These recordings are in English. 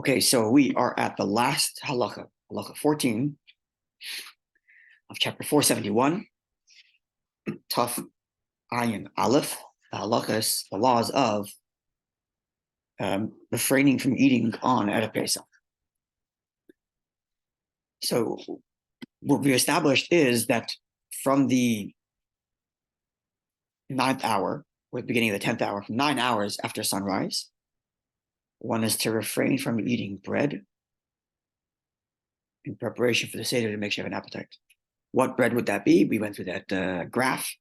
Okay, so we are at the last halacha, halacha 14 of chapter 471, Taf Ayin Aleph, the halachas, the laws of refraining from eating on Erev Pesach. So what we established is that from the 9th hour, or the beginning of the 10th hour, from 9 hours after sunrise, one is to refrain from eating bread in preparation for the Seder to make sure you have an appetite. What bread would that be? We went through that graph.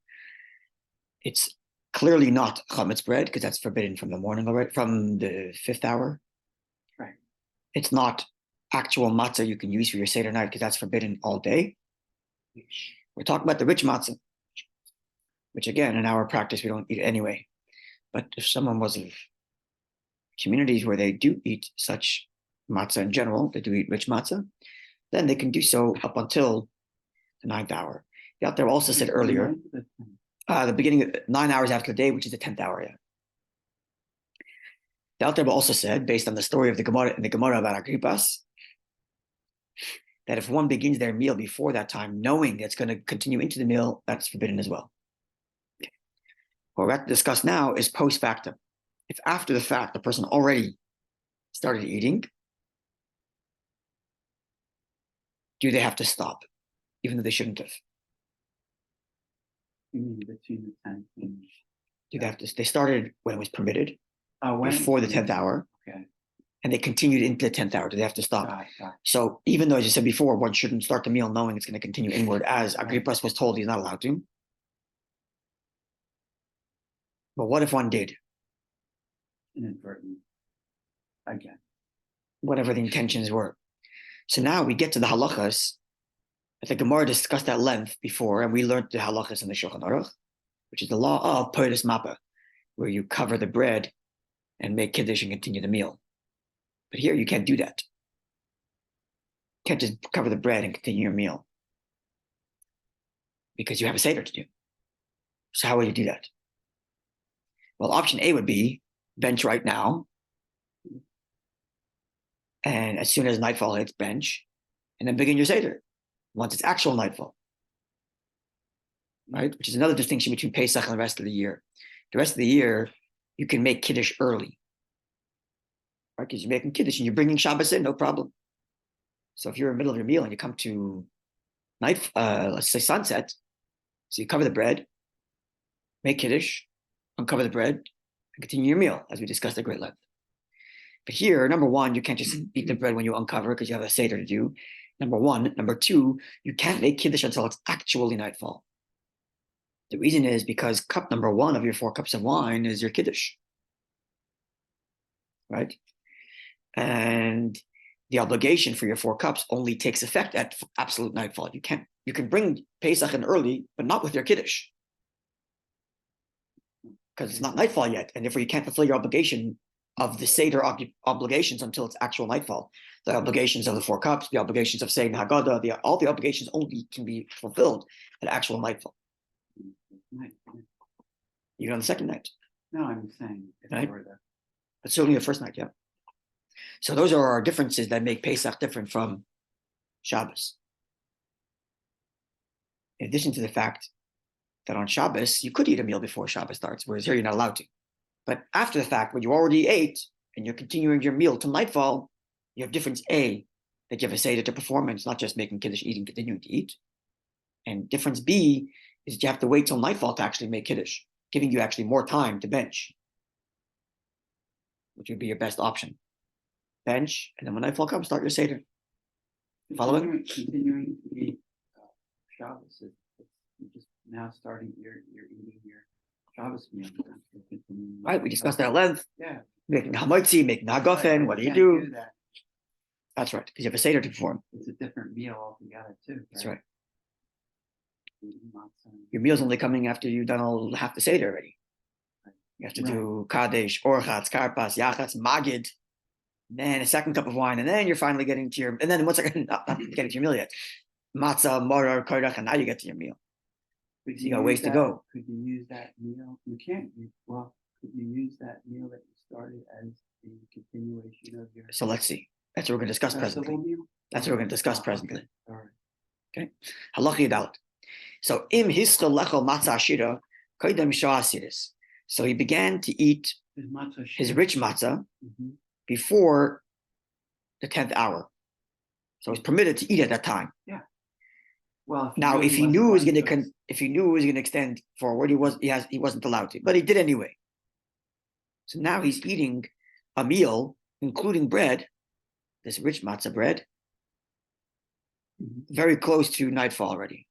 It's clearly not chametz bread because that's forbidden from the morning already, from the 5th hour. Right. It's not actual matzah you can use for your Seder night because that's forbidden all day. We're talking about the rich matzah, which again, in our practice, we don't eat it anyway. But if someone was of communities where they do eat such matzah in general, they do eat rich matzah, then they can do so up until the 9th hour. The author also said earlier, the beginning of 9 hours after the day, which is the 10th hour. Yeah. The author also said, based on the story of the Gemara in the Gemara about Agrippas, that if one begins their meal before that time, knowing it's going to continue into the meal, that's forbidden as well. Okay. What we're about to discuss now is post factum. If after the fact the person already started eating, do they have to stop, even though they shouldn't have? You mean between the 10th and... Do they have to? They started when it was permitted, before the 10th hour, okay, and they continued into the 10th hour. Do they have to stop? Got it. So even though, as you said before, one shouldn't start the meal knowing it's going to continue inward, as Agrippas was told he's not allowed to. But what if one did? Inadvertent. Again. Whatever the intentions were. So now we get to the halachas. I think Gemara discussed at length before, and we learned the halachas in the Shulchan Aruch, which is the law of Poetis Mappa, where you cover the bread and make kiddush and continue the meal. But here you can't do that. You can't just cover the bread and continue your meal because you have a Seder to do. So how would you do that? Well, option A would be bench right now, and as soon as nightfall hits, bench, and then begin your Seder once it's actual nightfall, right? Which is another distinction between Pesach and the rest of the year. The rest of the year, you can make kiddush early, right? Because you're making kiddush and you're bringing Shabbos in, no problem. So if you're in the middle of your meal and you come to night, let's say sunset, so you cover the bread, make kiddush, uncover the bread, and continue your meal, as we discussed at great length. But here, number one, you can't just eat the bread when you uncover because you have a Seder to do. Number one. Number two, you can't make kiddush until it's actually nightfall. The reason is because cup number one of your 4 cups of wine is your kiddush, right? And the obligation for your 4 cups only takes effect at absolute nightfall. You can bring Pesach in early, but not with your kiddush, because it's not nightfall yet, and therefore you can't fulfill your obligation of the Seder obligations until it's actual nightfall. The obligations of the 4 cups, the obligations of saying Haggadah, all the obligations only can be fulfilled at actual nightfall. Even on the second night. No, I'm saying if right? were there. But certainly the first night, yeah. So those are our differences that make Pesach different from Shabbos. In addition to the fact that on Shabbos, you could eat a meal before Shabbos starts, whereas here you're not allowed to. But after the fact, when you already ate and you're continuing your meal till nightfall, you have difference A, that you have a Seder to perform, and it's not just making kiddush, eating, continuing to eat. And difference B is that you have to wait till nightfall to actually make kiddush, giving you actually more time to bench, which would be your best option. Bench, and then when nightfall comes, start your Seder. Following? Continuing to eat Shabbos. You're just now starting, you're eating your Shabbos meal. Right, we discussed that at length. Yeah. Making hamotzi, making hagafen, what do you do? That's right, because you have a Seder to perform. It's a different meal altogether, too. Right? That's right. Your meal's only coming after you've done all half the Seder already. You have to do Kadesh, Orchatz, Karpas, Yachatz, Magid, and then a second cup of wine, and then you're finally getting to your, and then once again, not getting to your meal yet. Matzah, Morar, Koydach, and now you get to your meal. So you got ways to go. Could you use that meal? You can't. Could you use that meal that you started as the continuation of your... So let's see. That's what we're going to discuss That's the presently. whole meal? That's what we're going to discuss Oh, presently. All right. Okay. Halachik dalet. So im hischel lechol matzah ashira koydem sha'asiris. So he began to eat his rich matzah before the 10th hour. So it's permitted to eat at that time. Yeah. Well, Now, if he knew it was going to extend forward, he wasn't allowed to, but he did anyway. So now he's eating a meal, including bread, this rich matzah bread, very close to nightfall already.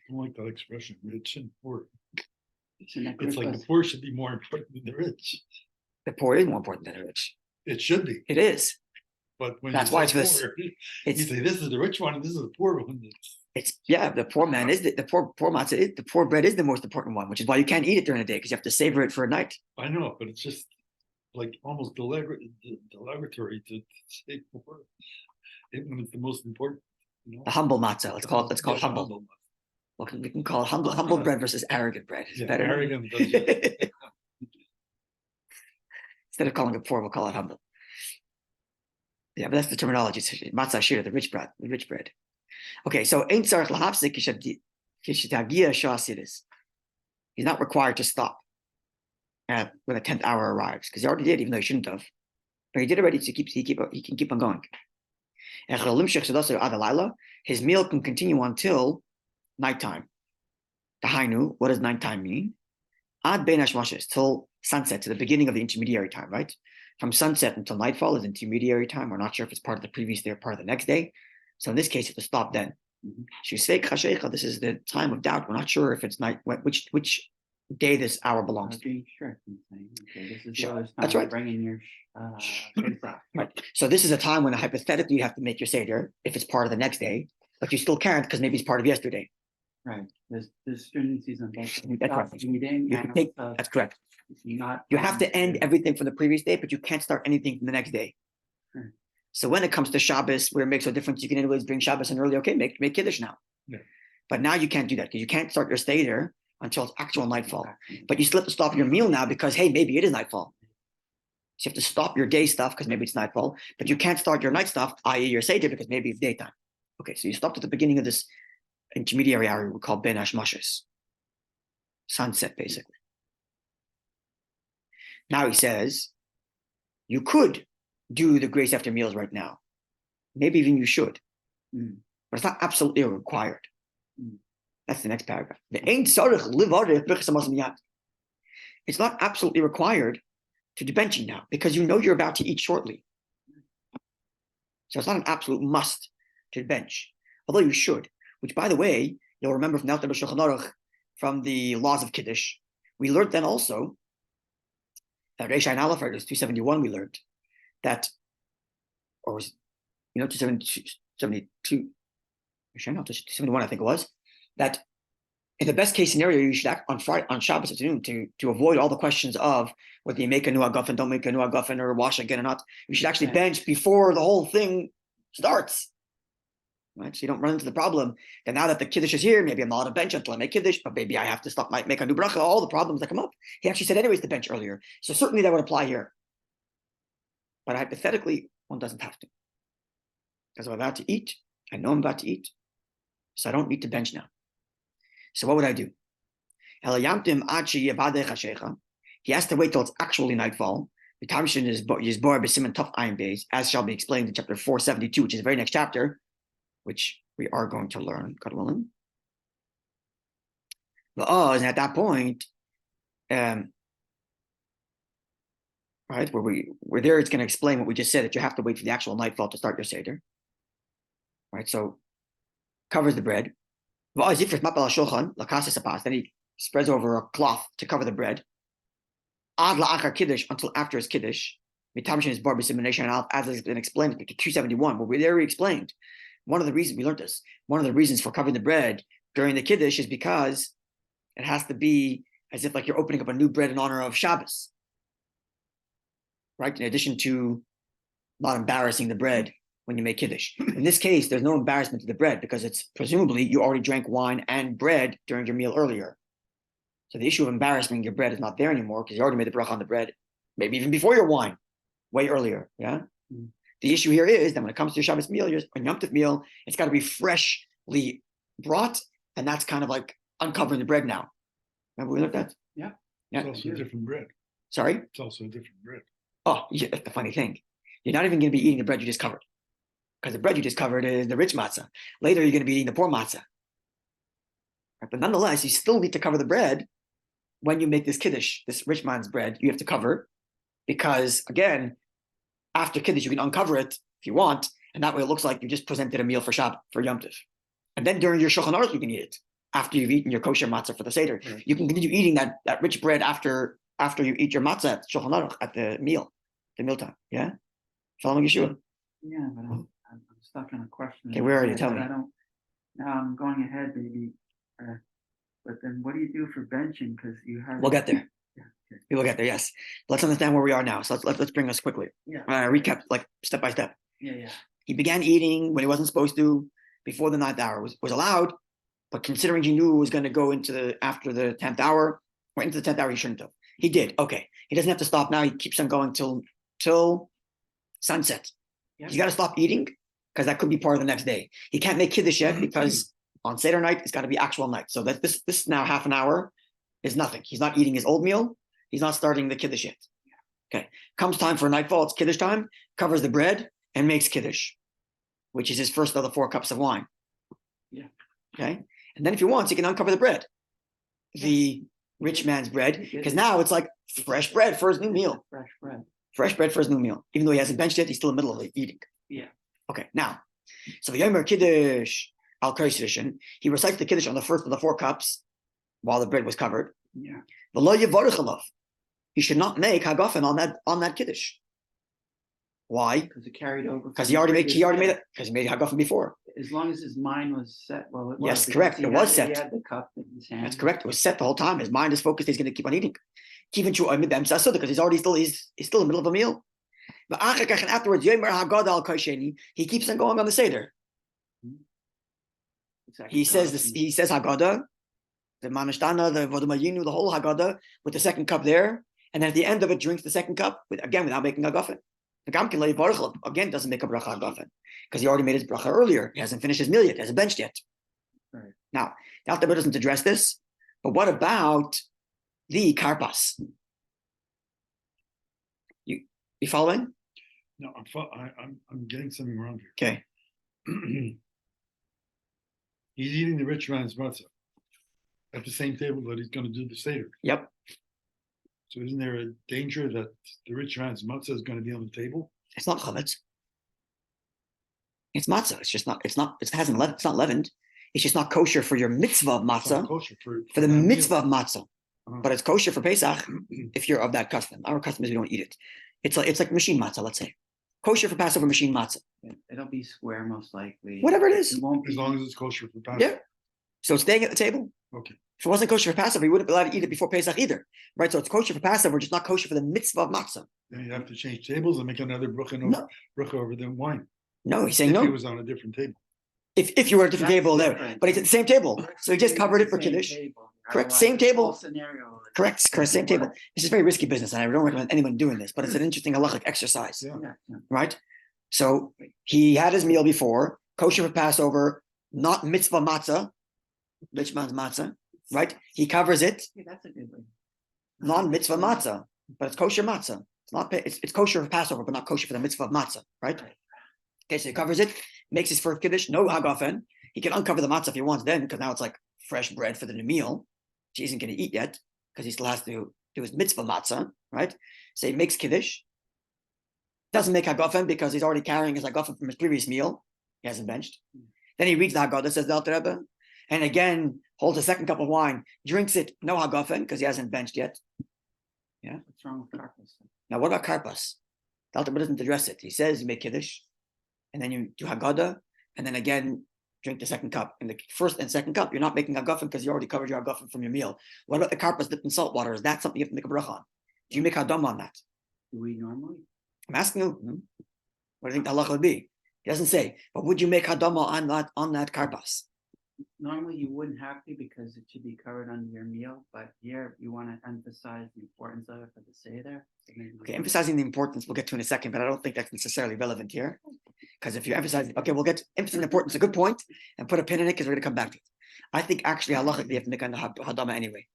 I don't like that expression, rich and poor. It's like the poor should be more important than the rich. The poor is more important than the rich. It should be. It is. But when That's you why say it's poor, this. you say this is the rich one and this is the poor one. The poor man is the poor matzah. The poor bread is the most important one, which is why you can't eat it during the day because you have to savor it for a night. I know, but it's just like almost derogatory to say poor, even when it's the most important. You know? The humble matzah. Let's call it humble. Well, we can call it humble bread versus arrogant bread. It's better. Arrogant. Instead of calling it poor, we'll call it humble. Yeah, but that's the terminology. Matzah shira, the rich bread. Okay, so ain't tzarich lahafsik kishtagia sha'asiris. He's not required to stop when the 10th hour arrives because he already did, even though he shouldn't have. But he did already, so he can keep on going. His meal can continue until nighttime. The hainu, what does nighttime mean? Ad bein hashmashis, till sunset, to the beginning of the intermediary time, right? From sunset until nightfall is intermediary time. We're not sure if it's part of the previous day or part of the next day. So in this case, you have to stop then. This is the time of doubt. We're not sure if it's night, which day this hour belongs to. That's right. Bringing your right. So this is a time when hypothetically you have to make your Seder if it's part of the next day, but you still can't because maybe it's part of yesterday. Right. There's stringencies on both. That's right. That's correct. You have to end everything from the previous day, but you can't start anything from the next day. Right. So when it comes to Shabbos, where it makes a difference, you can anyways bring Shabbos in early. Okay, make Kiddush now. Yeah. But now you can't do that because you can't start your Seder until it's actual nightfall. But you still have to stop your meal now because, hey, maybe it is nightfall. So you have to stop your day stuff because maybe it's nightfall, but you can't start your night stuff, i.e. your Seder, because maybe it's daytime. Okay, so you stopped at the beginning of this intermediary hour we call Ben Hashmashis. Sunset, basically. Now he says, you could do the grace after meals right now. Maybe even you should. But it's not absolutely required. That's the next paragraph. It's not absolutely required to do benching now because you know you're about to eat shortly. So it's not an absolute must to bench, although you should, which, by the way, you'll remember from the Shulchan Aruch, from the laws of Kiddush. We learned then also that Reish Ayin Aleph, 271, we learned that, or was 272, 271, I think it was, that in the best case scenario, you should act on Shabbos afternoon to avoid all the questions of whether you make a new agafen, don't make a new agafen, or wash again or not. You should actually bench before the whole thing starts. Right? So you don't run into the problem that now that the Kiddush is here, maybe I'm not allowed to bench until I make Kiddush, but maybe I have to stop, make a new bracha, all the problems that come up. He actually said anyways to bench earlier. So certainly that would apply here. But hypothetically, one doesn't have to. Because I'm about to eat. I know I'm about to eat. So I don't need to bench now. So what would I do? He has to wait till it's actually nightfall. As shall be explained in chapter 472, which is the very next chapter, which we are going to learn, God willing. And at that point, right, we're there, it's going to explain what we just said, that you have to wait for the actual nightfall to start your Seder. Right, so covers the bread. Then he spreads over a cloth to cover the bread. Until after his Kiddush. As has been explained in 271, where we there we explained. One of the reasons we learned this, one of the reasons for covering the bread during the Kiddush is because it has to be as if like you're opening up a new bread in honor of Shabbos. Right? In addition to not embarrassing the bread when you make Kiddush. In this case, there's no embarrassment to the bread because it's presumably you already drank wine and bread during your meal earlier. So the issue of embarrassing your bread is not there anymore because you already made the bracha on the bread, maybe even before your wine, way earlier. Yeah. The issue here is that when it comes to your Shabbos meal, your Yom Tov meal, it's got to be freshly brought, and that's kind of like uncovering the bread now. Remember we looked at? Yeah. Yeah. It's also a different bread. Sorry? It's also a different bread. Oh, yeah, that's the funny thing. You're not even going to be eating the bread you just covered. Because the bread you just covered is the rich matzah. Later, you're going to be eating the poor matzah. Right? But nonetheless, you still need to cover the bread when you make this kiddush, this rich man's bread. You have to cover because, again, after kiddush, you can uncover it if you want, and that way it looks like you just presented a meal for Shabbat, for Yom Tov. And then during your Shulchan Aruch, you can eat it after you've eaten your kosher matzah for the Seder. Right. You can continue eating that rich bread after you eat your matzah at Shulchan Aruch at the mealtime. Yeah, following Yeshua. Yeah, but I'm stuck on a question. Okay, where are you? Tell me. Now I'm going ahead, maybe. But then, what do you do for benching? Because you have. We'll get there. Yeah. Okay. We will get there. Yes. Let's understand where we are now. So let's bring us quickly. Yeah. Recap like step by step. Yeah. He began eating when he wasn't supposed to before the 9th hour was allowed, but considering he knew it was going to go after the 10th hour or into the 10th hour, he shouldn't have. He did. Okay. He doesn't have to stop now. He keeps on going till sunset. Yep. He's got to stop eating because that could be part of the next day. He can't make kiddush yet because on Seder night, it's got to be actual night. So that this now half an hour is nothing. He's not eating his old meal. He's not starting the kiddush yet. Okay. Comes time for nightfall. It's kiddush time. Covers the bread and makes kiddush, which is his first of the 4 cups of wine. Yeah. Okay. And then if he wants, he can uncover the bread, the rich man's bread, because now it's like fresh bread for his new meal. Fresh bread. Fresh bread for his new meal. Even though he hasn't benched yet, he's still in the middle of eating. Yeah. Okay. Now, so the Yomer Kiddush al Kosher, he recites the kiddush on the first of the 4 cups while the bread was covered. Yeah. He should not make hagafen on that kiddush. Why? Because it carried over. Because he already made it. Because he made hagafen before. As long as his mind was set, well, it was. Yes, correct. It was set. He had the cup in his hand. That's correct. It was set the whole time. His mind is focused. He's going to keep on eating. Because he's already still in the middle of a meal. But afterwards, he keeps on going on the Seder. He says Haggadah, the Manashtana, the Vodamayinu, the whole Haggadah with the second cup there, and then at the end of it drinks the second cup without making a gafen. The Gamkin Baruch again doesn't make a bracha gafen because he already made his bracha earlier. He hasn't finished his meal yet. He hasn't benched yet. Right. Now, the Alter Rebbe doesn't address this, but what about the karpas? You following? No, I'm getting something wrong here. Okay. He's eating the rich man's matzah at the same table that he's going to do the Seder. Yep. So isn't there a danger that the rich man's matzah is going to be on the table? It's not chametz. It's matzah. It's not leavened. It's just not kosher for your mitzvah of matzah. Kosher for the mitzvah of matzah. Uh-huh. But it's kosher for Pesach if you're of that custom. Our custom is we don't eat it. It's like machine matzah, let's say. Kosher for Passover machine matzah. It'll be square most likely. Whatever it is. It won't be. As long as it's kosher for Passover. Yeah. So it's staying at the table. Okay. If it wasn't kosher for Passover, he wouldn't be allowed to eat it before Pesach either. Right? So it's kosher for Passover, just not kosher for the mitzvah of matzah. Then you have to change tables and make another bracha over the wine. No, he's saying if no. he was on a different table. If you were at a different That's table there, different. but he's at the same table. So he just covered it for Same Kiddush. table. Correct, Otherwise, same it's a table. whole scenario. Correct, same table. This is very risky business, and I don't recommend anyone doing this, but it's an interesting halachic exercise. Yeah. Right? So he had his meal before, kosher for Passover, not mitzvah matzah, rich man's matzah, right? He covers it, Yeah, that's a good one. non-mitzvah matzah, but it's kosher matzah. It's kosher for Passover, but not kosher for the mitzvah of matzah, right? Okay, so he covers it, makes his first kiddush, no hagafen. He can uncover the matzah if he wants then, because now it's like fresh bread for the new meal, which he isn't going to eat yet, because he still has to do his mitzvah matzah, right? So he makes kiddush. Doesn't make hagafen because he's already carrying his hagafen from his previous meal. He hasn't benched. Then he reads the Haggadah, says the Alter Rebbe, and again holds a second cup of wine, drinks it, no hagafen because he hasn't benched yet. Yeah. What's wrong with karpas? Now, what about karpas? The Alter Rebbe doesn't address it. He says you make kiddush, and then you do Haggadah, and then again drink the second cup. In the first and second cup, you're not making hagafen because you already covered your hagafen from your meal. What about the karpas dipped in salt water? Is that something you have to make a bracha on? Do you make hadam on that? Do we normally? I'm asking you. What do you think the halach would be? He doesn't say, but would you make hadama on that karpas? normally you wouldn't have to because it should be covered under your meal, but here you want to emphasize the importance of it for the Seder. So Okay, emphasizing the importance we'll get to in a second, but I don't think that's necessarily relevant here. Because if you're emphasizing, okay, we'll get emphasizing the importance, a good point, and put a pin in it because we're going to come back to it. I think actually halachically you have to make on the hadama anyway.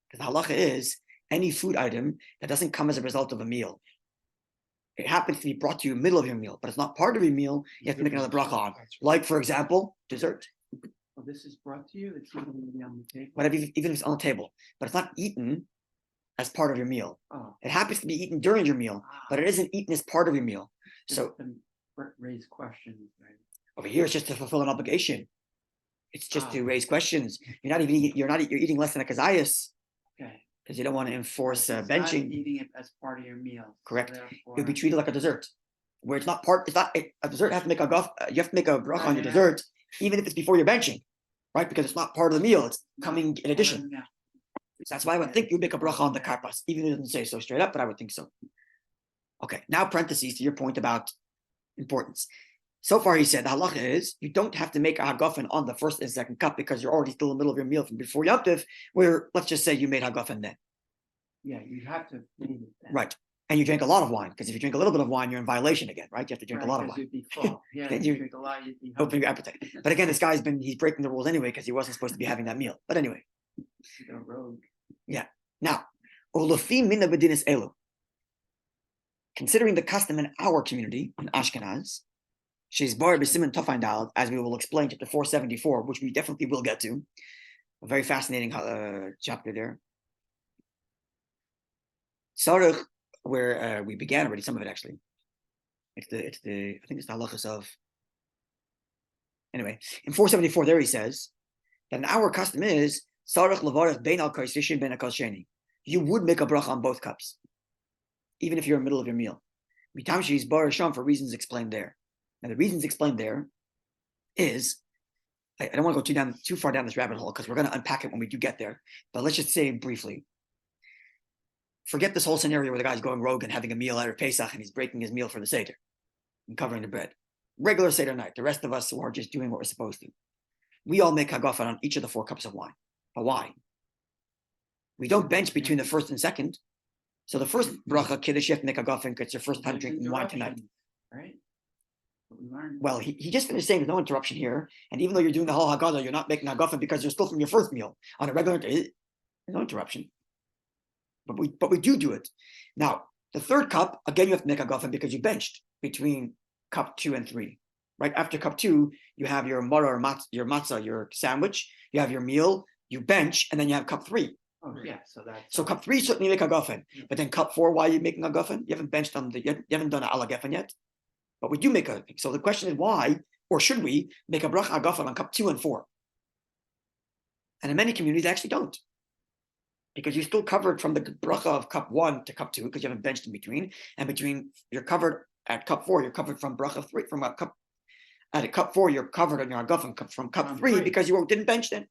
Because the halacha is any food item that doesn't come as a result of a meal. It happens to be brought to you in the middle of your meal, but it's not part of your meal, you have to make another bracha on. Like, for example, dessert. Well, this is brought to you, it's not going to be on the table. Whatever, even if it's on the table, but it's not eaten as part of your meal. Oh. It happens to be eaten during your meal, but it isn't eaten as part of your meal. So raise questions, right? Over here, it's just to fulfill an obligation. It's just to raise questions. You're eating less than a kazayas. Okay. Because you don't want to enforce It's benching. not eating it as part of your meal. Correct. So It would be treated like a dessert, where it's not part. It's not a dessert. You have to make a bracha on your dessert, even if it's before you're benching, right? Because it's not part of the meal. It's coming in addition. So that's why I would think you make a bracha on the karpas, even if it doesn't say so straight up, but I would think so. Okay. Now parentheses to your point about importance. So far, he said the halacha is you don't have to make a hagafen on the first and second cup because you're already still in the middle of your meal from before Yom Tov, where let's just say you made hagafen then. Yeah, you have to feed it then. Right. And you drink a lot of wine, because if you drink a little bit of wine, you're in violation again, right? You have to drink a lot of wine. You'd be full. Yeah, And you drink a lot, you'd be open your appetite. But again, this guy's he's breaking the rules anyway because he wasn't supposed to be having that meal. But anyway. Go rogue. Yeah. Now, Olofi mina b'dinis elu. Considering the custom in our community, in Ashkenaz, she's bar b'siman tofain dalad, as we will explain, chapter 474, which we definitely will get to. A very fascinating chapter there. Sarach, where we began already, some of it actually. I think it's the halachas of. Anyway, in 474, there he says that in our custom is Sarach levarach bein al kaisishin bein akal sheni. You would make a bracha on both cups, even if you're in the middle of your meal. Mitam she's bar sham for reasons explained there. Now the reasons explained there is I don't want to go too far down this rabbit hole because we're going to unpack it when we do get there. But let's just say briefly. Forget this whole scenario where the guy's going rogue and having a meal out of Pesach and he's breaking his meal for the Seder and covering the bread. Regular Seder night. The rest of us who are just doing what we're supposed to. We all make hagafen on each of the 4 cups of wine. But why? We don't bench between the first and second. So the first bracha kiddush you have to make hagafen because it's your first time drinking wine tonight. Right? Well, he just finished saying there's no interruption here. And even though you're doing the whole Haggadah, you're not making hagafen because you're still from your first meal. On a regular day, there's no interruption. But we do it. Now, the third cup, again, you have to make hagafen because you benched between cup 2 and 3. Right after cup 2, you have your matzah, your sandwich, you have your meal, you bench, and then you have cup 3. Oh yeah, so cup 3 certainly make hagafen, but then cup 4, why are you making hagafen? You haven't benched on you haven't done an ala gefen yet, but we do make a. So the question is why, or should we make a bracha hagafen on cup 2 and 4? And in many communities, they actually don't. Because you're still covered from the bracha of cup 1 to cup 2 because you haven't benched in between. And between, you're covered at cup 4, you're covered from bracha 3, from a cup, at a cup 4, you're covered on your hagafen from cup 3 because you didn't bench then.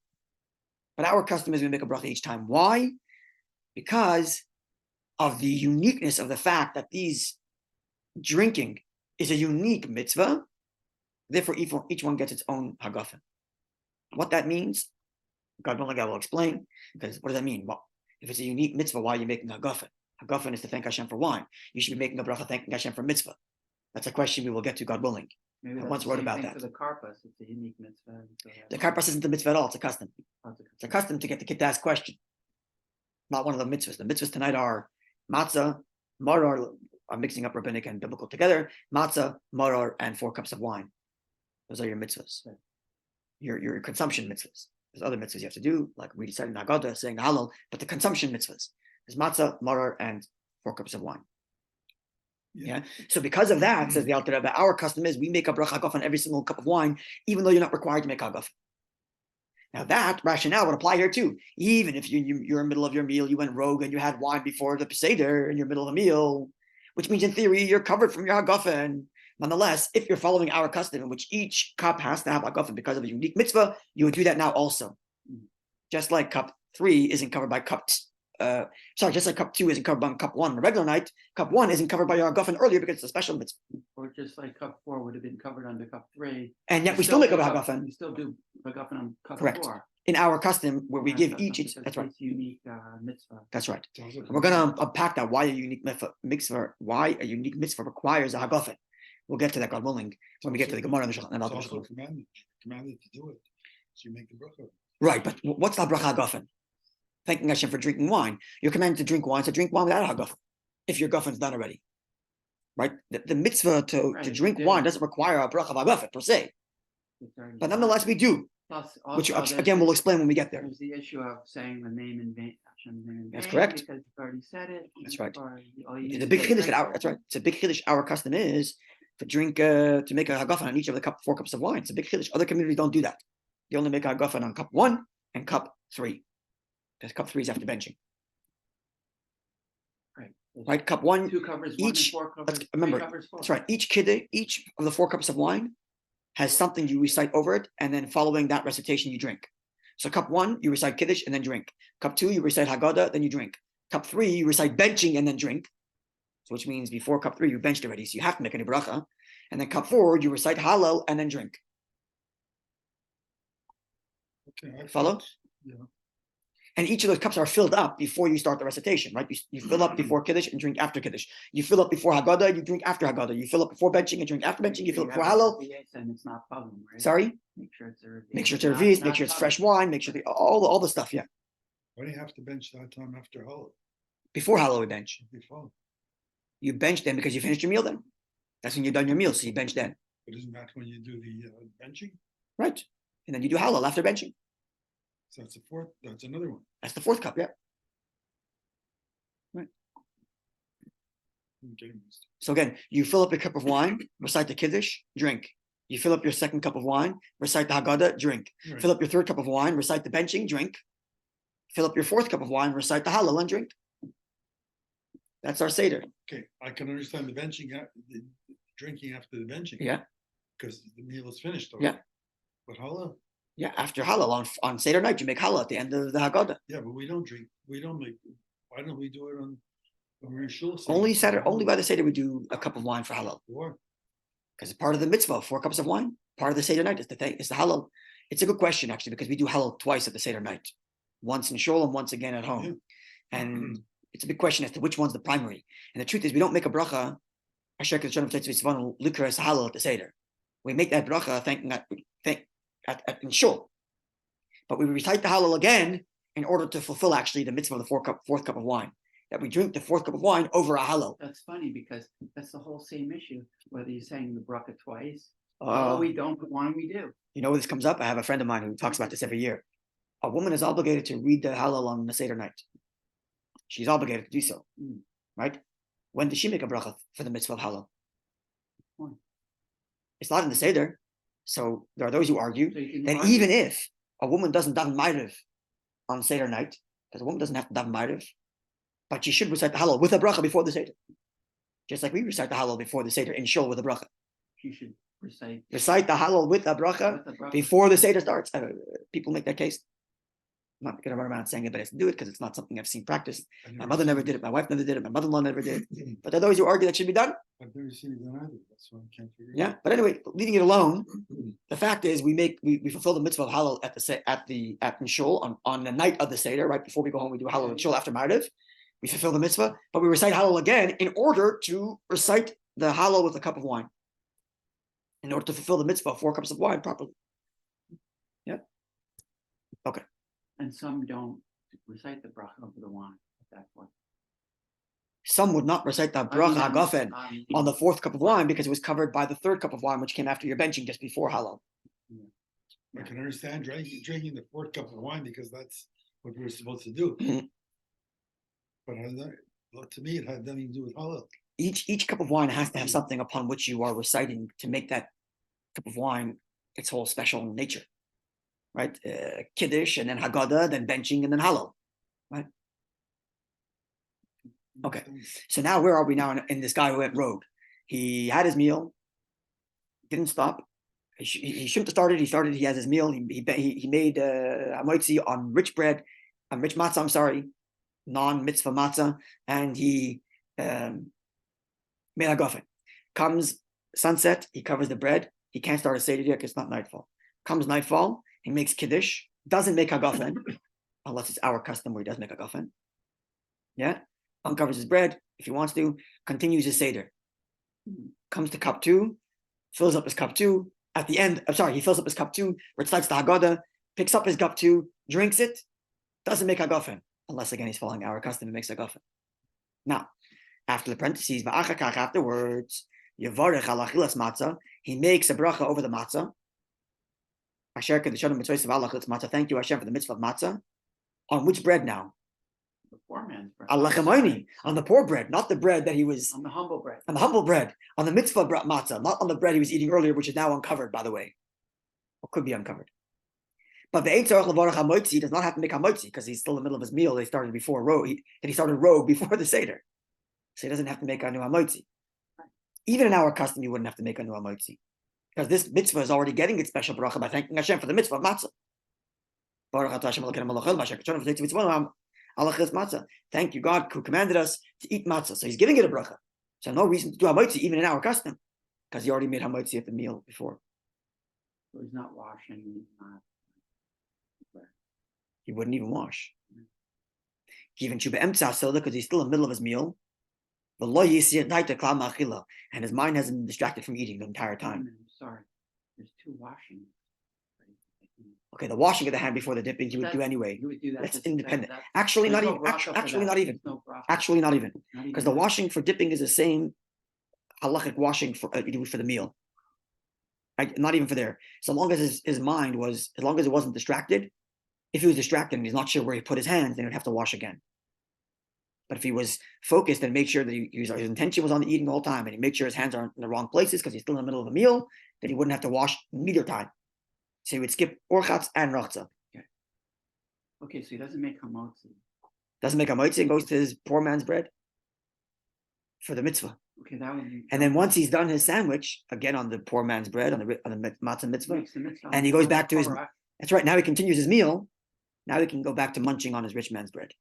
But our custom is we make a bracha each time. Why? Because of the uniqueness of the fact that drinking is a unique mitzvah. Therefore, each one gets its own hagafen. What that means, God willing, I will explain. Because what does that mean? Well, if it's a unique mitzvah, why are you making hagafen? Hagafen is to thank Hashem for wine. You should be making a bracha thanking Hashem for mitzvah. That's a question we will get to, God willing. Maybe I once wrote about that. For the karpas, it's a unique mitzvah. The karpas isn't a mitzvah at all. It's a custom. It's a custom to get the kid to ask question. Not one of the mitzvahs. The mitzvahs tonight are matzah, maror. I'm mixing up rabbinic and biblical together. Matzah, maror, and 4 cups of wine. Those are your mitzvahs. Your consumption mitzvahs. There's other mitzvahs you have to do, like we decided in Haggadah, saying the halal, but the consumption mitzvahs is matzah, maror, and 4 cups of wine. Yeah. So because of that, says the Alter Rebbe, our custom is we make a bracha hagafen on every single cup of wine, even though you're not required to make hagafen. Now that rationale would apply here too. Even if you're in the middle of your meal, you went rogue and you had wine before the Seder in your middle of the meal, which means in theory you're covered from your hagafen. Nonetheless, if you're following our custom in which each cup has to have hagafen because of a unique mitzvah, you would do that now also. Just like cup 3 isn't covered by cup just like cup 2 isn't covered by cup 1 on a regular night, cup 1 isn't covered by your hagafen earlier because it's a special mitzvah. Or just like cup 4 would have been covered under cup 3. And yet You we still make a do hagafen. You still do hagafen on cup Correct. 4. In our custom, where we Right, give so each, it's that's right. It's unique mitzvah. That's right. Sounds like We're going to unpack that. Why a unique mitzvah? Why a unique mitzvah requires a hagafen? We'll get to that, God willing, when we get to the Gemara and the It's Shulchan. also commanded to do it. So you make the bracha. Right, but what's the bracha hagafen? Thanking Hashem for drinking wine. You're commanded to drink wine, so drink wine without a hagafen, if your gafen's done already. Right? The mitzvah to drink wine doesn't require a bracha hagafen per se. But nonetheless, we do. Plus, Which also, again we'll explain when we get there. there's the issue of saying the name in vain. Hashem's name in That's vain, correct. Because you've already said it. That's right. It's It's a big chiddush that that's right. It's a big chiddush. Our custom is to make a hagafen on each of the 4 cups of wine. It's a big chiddush. Other communities don't do that. They only make a hagafen on cup 1 and cup 3. Because cup 3 is after benching. Right, cup 1. 2 covers each. 1 and 4 covers. Remember, 3 covers 4. that's right. Each of the 4 cups of wine has something you recite over it, and then following that recitation, you drink. So cup 1, you recite Kiddush and then drink. Cup 2, you recite Haggadah, then you drink. Cup 3, you recite benching and then drink. So which means before cup 3, you benched already, so you have to make a new bracha. And then cup 4, you recite Hallel and then drink. Okay, I Follow? Yeah. And each of those cups are filled up before you start the recitation, right? You fill up before Kiddush and drink after Kiddush. You fill up before Haggadah, you drink after Haggadah. You fill up before benching and drink after benching. You fill up before Hallel. And it's not problem, right? Sorry? Make sure it's a Make sure it's a revis, make sure it's fresh wine, make sure all the stuff, yeah. Why do you have to bench that time after Hallel? Before Hallel, we bench. Before. You bench then because you finished your meal then. That's when you're done your meal, so you bench then. But isn't that when you do the benching? Right. And then you do Hallel after benching. So that's the 4th. That's another one. That's the 4th cup, yeah. Right. I'm getting this. So again, you fill up your cup of wine, recite the Kiddush, drink. You fill up your 2nd cup of wine, recite the Haggadah, drink. Right. Fill up your 3rd cup of wine, recite the benching, drink. Fill up your 4th cup of wine, recite the Hallel, and drink. That's our Seder. Okay, I can understand the benching, the drinking after the benching. Yeah. Because the meal is finished already. Yeah. But Hallel? Yeah, after Hallel, on Seder night, you make Hallel at the end of the Haggadah. Yeah, but we don't drink. We don't make. Why don't we do it when we're in shul? Only Seder, only by the Seder we do a cup of wine for Hallel. Or Because it's part of the mitzvah, 4 cups of wine. Part of the Seder night is the Hallel. It's a good question, actually, because we do Hallel twice at the Seder night. Once in shul and once again at home. Yeah. And it's a big question as to which one's the primary. And the truth is, we don't make a bracha, Hallel at the Seder. We make that bracha in shul. But we recite the Hallel again in order to fulfill actually the mitzvah of the 4th cup of wine. That we drink the 4th cup of wine over a Hallel. That's funny because that's the whole same issue. Whether you're saying the bracha twice, we don't, but why we do? You know where this comes up? I have a friend of mine who talks about this every year. A woman is obligated to read the Hallel on the Seder night. She's obligated to do so, right? When does she make a bracha for the mitzvah of Hallel? When? It's not in the Seder. So there are those who argue that argue. even if a woman doesn't daven ma'ariv on Seder night, because a woman doesn't have to daven ma'ariv, but she should recite the Hallel with a bracha before the Seder. Just like we recite the Hallel before the Seder in shul with a bracha. She should recite the Hallel with a bracha before the Seder starts. People make that case. I'm not going to run around saying it, but I have to do it because it's not something I've seen practiced. My mother never did it. My wife never did it. My mother-in-law never did it. But there are those who argue that should be done. I've never seen it done either. That's why I can't figure it Yeah. But anyway, leaving it alone, the fact is we fulfill the mitzvah of Hallel at shul on the night of the Seder, right before we go home. We do Hallel in shul after Ma'ariv. We fulfill the mitzvah, but we recite Hallel again in order to recite the Hallel with a cup of wine. In order to fulfill the mitzvah of 4 cups of wine properly. Yeah. Okay. And some don't recite the bracha over the wine at that point. Some would not recite the bracha hagafen on the 4th cup of wine because it was covered by the 3rd cup of wine, which came after your benching just before Hallel. I can understand drinking the 4th cup of wine because that's what we're supposed to do. But to me, it had nothing to do with Hallel. Each cup of wine has to have something upon which you are reciting to make that cup of wine its whole special nature, right? Kiddush and then Haggadah, then benching and then Hallel, right? Okay, so now where are we now in this guy who went rogue? He had his meal, didn't stop. He shouldn't have started. He started. He has his meal. He made hamotzi on rich bread, on rich matzah. I'm sorry, non-mitzvah matzah, and he made hagafen. Comes sunset, he covers the bread. He can't start a Seder yet because it's not nightfall. Comes nightfall, he makes kiddush, doesn't make hagafen, unless it's our custom where he does make hagafen. Yeah, uncovers his bread if he wants to, continues his Seder. Comes to cup 2, fills up his cup 2. At the end, he fills up his cup 2, recites the Haggadah, picks up his cup 2, drinks it, doesn't make hagafen, unless again he's following our custom and makes hagafen. Now, after the parentheses, afterwards, Yevarech al achilas matzah, he makes a bracha over the matzah. Thank you, Hashem, for the mitzvah of matzah. On which bread now? The poor man's bread. On the poor bread, not the bread that he was. On the humble bread. On the humble bread, on the mitzvah matzah, not on the bread he was eating earlier, which is now uncovered, by the way, or could be uncovered. But the Ein Tzarech Levarach HaMotzi does not have to make HaMotzi because he's still in the middle of his meal. He started before Rogue. He started Rogue before the Seder, so he doesn't have to make a new HaMotzi. Even in our custom, you wouldn't have to make a new HaMotzi because this mitzvah is already getting its special bracha by thanking Hashem for the mitzvah of matzah. Thank you, God, who commanded us to eat matzah. So he's giving it a bracha. So no reason to do HaMotzi even in our custom because he already made HaMotzi at the meal before. So he's not washing. He wouldn't even wash. Even because he's still in the middle of his meal. And his mind hasn't been distracted from eating the entire time. I'm sorry. There's 2 washing. Okay, the washing of the hand before the dipping you would do anyway. You would do that. That's independent. Actually, not even. Actually, not even. Actually, not even. Because the washing for dipping is the same halachic washing for the meal. Not even for there. So long as his mind was, as long as it wasn't distracted. If he was distracted and he's not sure where he put his hands, then he'd have to wash again. But if he was focused and made sure that his intention was on the eating the whole time, and he made sure his hands aren't in the wrong places because he's still in the middle of a meal, then he wouldn't have to wash neither time. So he would skip orchatz and rachza. Okay, so he doesn't make hamotzi. Doesn't make hamotzi and goes to his poor man's bread for the mitzvah. Okay, that would be. And then once he's done his sandwich, again on the poor man's bread, on the matzah mitzvah, and he goes back to his. That's right. Now he continues his meal. Now he can go back to munching on his rich man's bread.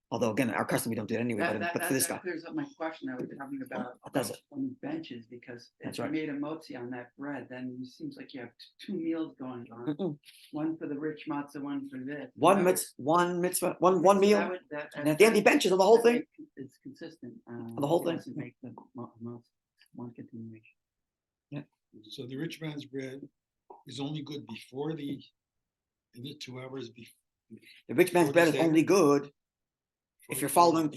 Although again, our custom we don't do it anyway. But for this guy, clears up my question I was having about does it? On benches, because if you made a motzi on that bread, then it seems like you have 2 meals going on. One for the rich matzah, one for this. One mitzvah, one meal. And at the end he benches on the whole thing. It's consistent. On the whole thing. Make the one continuation. Yeah. So the rich man's bread is only good before the 2 hours before. The rich man's bread is only good if you're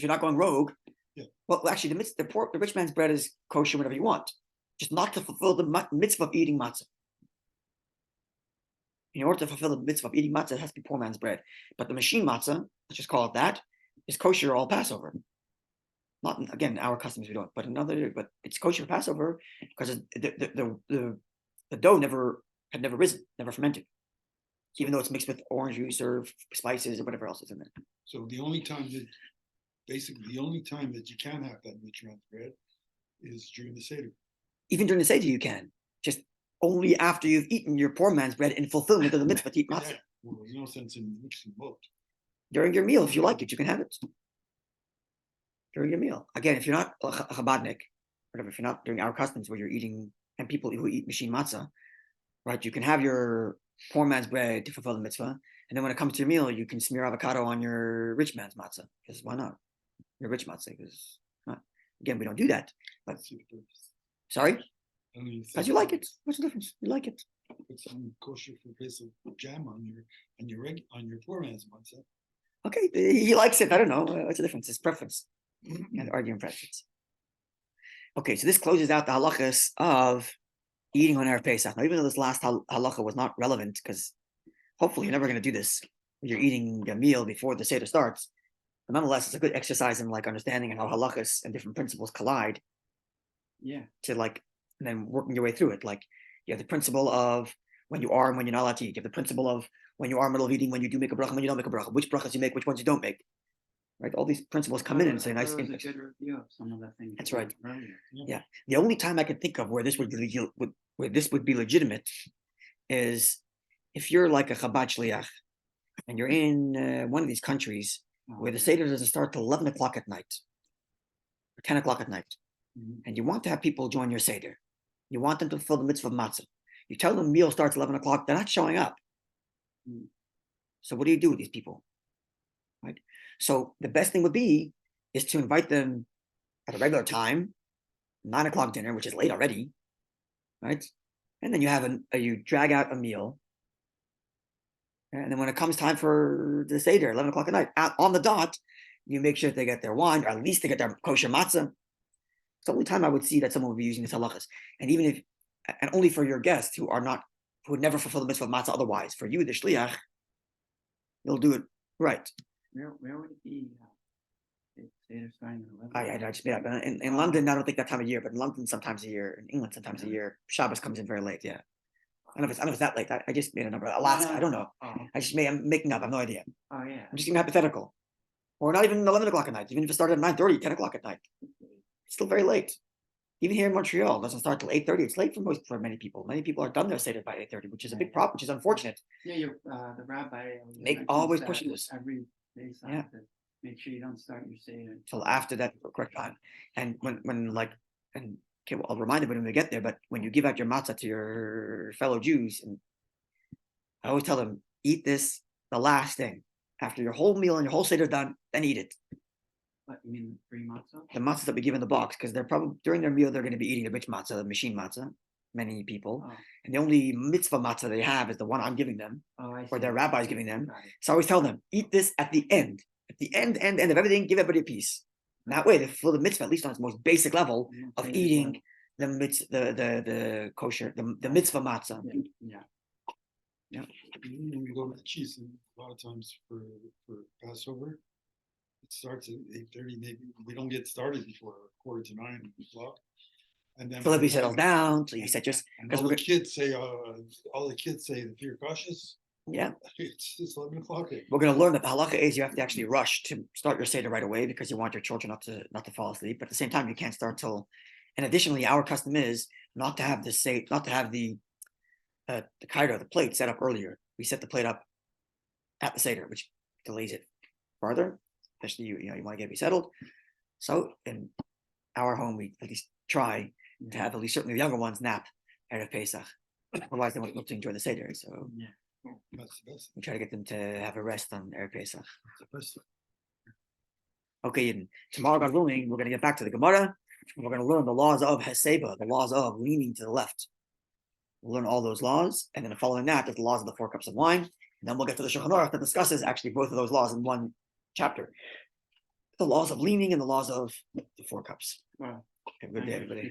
not going rogue. Yeah. Well, actually, the rich man's bread is kosher whatever you want, just not to fulfill the mitzvah of eating matzah. In order to fulfill the mitzvah of eating matzah, it has to be poor man's bread. But the machine matzah, let's just call it that, is kosher all Passover. Not again our customs we don't, but it's kosher Passover because the dough had never risen, never fermented, even though it's mixed with orange juice or spices or whatever else is in there. So the only time that you can have that rich man's bread is during the Seder. Even during the Seder you can, just only after you've eaten your poor man's bread in fulfillment of the mitzvah to eat matzah. Yeah. Well, there's no sense in mixing both. During your meal, if you like it, you can have it. During your meal. Again, if you're not a Chabadnik, whatever, if you're not doing our customs where you're eating, and people who eat machine matzah, right, you can have your poor man's bread to fulfill the mitzvah, and then when it comes to your meal, you can smear avocado on your rich man's matzah, because why not? Your rich matzah, because again, we don't do that. But sorry? Because you like it. What's the difference? You like it. Put some kosher for place of jam on your poor man's matzah. Okay, he likes it. I don't know. What's the difference? It's preference. And arguing preference. Okay, so this closes out the halachas of eating on Erev Pesach. Now, even though this last halacha was not relevant, because hopefully you're never going to do this, you're eating a meal before the Seder starts, but nonetheless, it's a good exercise in understanding how halachas and different principles collide. Yeah. To and then working your way through it. Like you have the principle of when you are and when you're not allowed to eat. You have the principle of when you are in the middle of eating, when you do make a bracha, when you don't make a bracha, which brachas you make, which ones you don't make. Right, all these principles come in and say nice. That was a good review of some of the things. That's right. Earlier. Yeah, the only time I can think of where this would be legitimate is if you're like a Chabad shliach and you're in one of these countries where the Seder doesn't start till 11 o'clock at night or 10 o'clock at night. And you want to have people join your Seder. You want them to fulfill the mitzvah of matzah. You tell them the meal starts 11 o'clock, they're not showing up. So what do you do with these people? Right? So the best thing would be is to invite them at a regular time, 9 o'clock dinner, which is late already, right? And then you drag out a meal. And then when it comes time for the Seder, 11 o'clock at night, on the dot, you make sure they get their wine, or at least they get their kosher matzah. It's the only time I would see that someone would be using this halachas. And only for your guests who would never fulfill the mitzvah of matzah otherwise. For you, the shliach, you'll do it right. Where would it be? Seder starting at 11? I just made up. In London, I don't think that time of year, but in London sometimes a year, in England sometimes a year, Shabbos comes in very late. Yeah, I don't know if it's that late. I just made a number. Alaska, I don't know. I'm making up. I have no idea. Oh yeah. I'm just being hypothetical, or not even 11 o'clock at night. Even if it started at 9:30, 10 o'clock at night, it's still very late. Even here in Montreal, it doesn't start till 8:30. It's late for many people. Many people are done their Seder by 8:30, which is a big problem, which is unfortunate. Yeah, the rabbi Always pushing this. Every day. Yeah. Make sure you don't start your Seder until after that correct time. And I'll remind them when we get there, but when you give out your matzah to your fellow Jews, and I always tell them, eat this the last thing. After your whole meal and your whole Seder done, then eat it. What, you mean free matzah? The matzah that we give in the box, because they're probably, during their meal, they're going to be eating the rich matzah, the machine matzah, many people. Oh. And the only mitzvah matzah they have is the one I'm giving them, or their rabbi's giving them. So I always tell them, eat this at the end. At the end of everything, give everybody a piece. And that way, they fulfill the mitzvah, at least on its most basic level of eating the kosher, the mitzvah matzah. Yeah. When we go to the cheese, a lot of times for Passover, it starts at 8:30. Maybe we don't get started before 8:45 o'clock. And then Philippi settles down. So you said just because all the kids say if you're cautious. Yeah, it's 11 o'clock. We're going to learn that the halacha is you have to actually rush to start your Seder right away because you want your children not to fall asleep. But at the same time, you can't start till. And additionally, our custom is not to have the kaido, the plate set up earlier. We set the plate up at the Seder, which delays it farther. Especially you want to get it settled. So in our home, we at least try to have at least certainly the younger ones nap Erev Pesach. Otherwise, they won't be able to enjoy the Seder. So. Yeah. We try to get them to have a rest on Erev Pesach. Okay, and tomorrow, God willing, we're going to get back to the Gemara, and we're going to learn the laws of Heseba, the laws of leaning to the left. We'll learn all those laws, and then following that is the laws of the 4 cups of wine, and then we'll get to the Shulchan Aruch that discusses actually both of those laws in one chapter. The laws of leaning and the laws of the 4 cups. Wow. Have a good day, everybody.